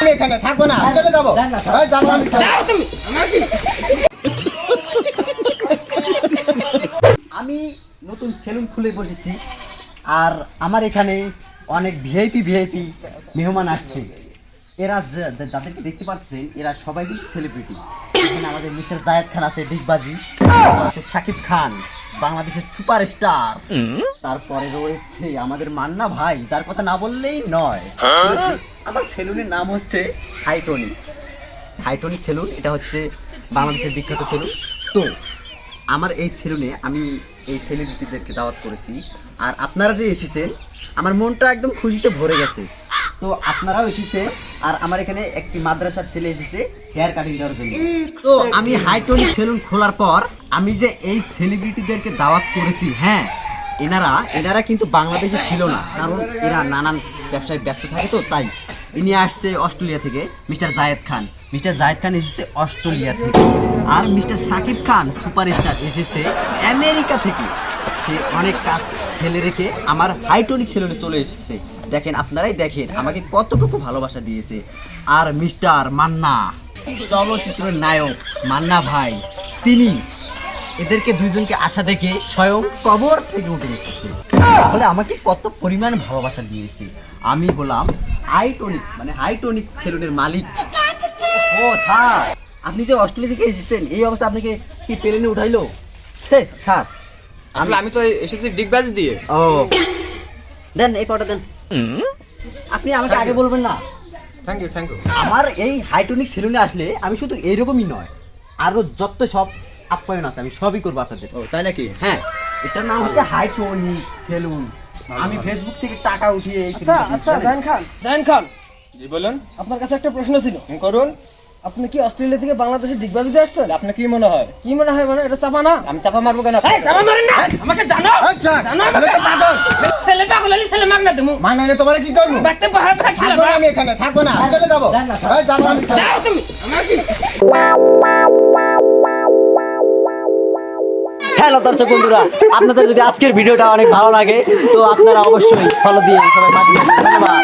আমি এখানে থাকবো না, চলে যাবো। এই যাবো আমি। যাও তুমি। আমার কি? আমি নতুন সেলুন খুলে বসেছি আর আমার এখানে অনেক ভিআইপি মেহমান আসছে। এরা যাদেরকে দেখতে পাচ্ছেন এরা সবাই কিন্তু সেলিব্রিটি। এখানে আমাদের মিস্টার জায়েদ খান আছে, ডিগবাজি, আছে শাকিব খান, বাংলাদেশের সুপারস্টার। তারপরে রয়েছে আমাদের মান্না ভাই, যার কথা না বললেই নয়। আমার সেলুনের নাম হচ্ছে হাইটনিক সেলুন। এটা হচ্ছে বাংলাদেশের বিখ্যাত সেলুন। তো আমার এই সেলুনে আমি এই সেলিব্রিটিদেরকে দাওয়াত করেছি, আর আপনারা যে এসেছেন আমার মনটা একদম খুশিতে ভরে গেছে। তো আপনারাও এসেছে, আর আমার এখানে একটি মাদ্রাসার ছেলে এসেছে হেয়ার কাটিং দেওয়ার জন্য। তো আমি হাইটনিক সেলুন খোলার পর আমি যে এই সেলিব্রিটিদেরকে দাওয়াত করেছি, হ্যাঁ এনারা কিন্তু বাংলাদেশে ছিল না, কারণ এরা নানান ব্যবসায় ব্যস্ত থাকে। তো তাই ইনি আসছে অস্ট্রেলিয়া থেকে, মিস্টার জায়েদ খান এসেছে অস্ট্রেলিয়া থেকে, আর মিস্টার শাকিব খান সুপারস্টার এসেছে আমেরিকা থেকে। সে অনেক কাজ ফেলে রেখে আমার হাইটনিক সেলুনে চলে এসেছে। দেখেন, আপনারাই দেখেন আমাকে কতটুকু ভালোবাসা দিয়েছে। আর মিস্টার মান্না, চলচ্চিত্রের নায়ক মান্না ভাই, তিনি এদেরকে দুইজনকে আশা দেখে স্বয়ং কবর থেকে উঠে এসেছে। তাহলে আমাকে কত পরিমাণ ভালোবাসা দিয়েছে। আমি বললাম হাইটনিক সেলুনের মালিক। ও স্যার, আপনি যে অস্ট্রেলিয়া থেকে এসেছেন, এই অবস্থা আপনাকে কি প্লেনে উঠাইলো? স্যার আসলে আমি তো এসেছি ডিগবাজি দিয়ে। ও দেন, এই পাউডার দেন। আপনি আমাকে আগে বলবেন না? Thank you. আমার এই হাইটনিক সেলুনে আসলে আমি শুধু এইরকমই নয়, আরো যত সব আপ্যায়ন আছে আমি সবই করবো আপনাদের। ও তাই নাকি? হ্যাঁ, এটার নাম হচ্ছে হাইটনিক সেলুন। আমি ফেসবুক থেকে টাকা উঠিয়ে এই আচ্ছা জাহান খান, জি বলুন। আপনার কাছে একটা প্রশ্ন ছিল। করুন। আপনি কি অস্ট্রেলিয়া থেকে বাংলাদেশে ডিগবাজিতে আসছেন? আপনার কি মনে হয়? কি মনে হয় মানে এটা চাপা না? আমি চাপা মারবো কেন? এই চাপা মারেন না, আমাকে জানো। জানো ছেলে তো পাগল। ছেলে পাগল হলে ছেলে মাগ না তুমি। মানে তোমার কি করবো? বাড়তে পাহাড় ছিল থাকবো না, আমি এখানে থাকবো না, চলে যাবো। এই যাবো আমি। যাও তুমি। আমার কি? হ্যালো দর্শক বন্ধুরা, আপনাদের যদি আজকের ভিডিওটা অনেক ভালো লাগে তো আপনারা অবশ্যই ফলো দিয়ে সবাই পাশে থাকবেন। ধন্যবাদ।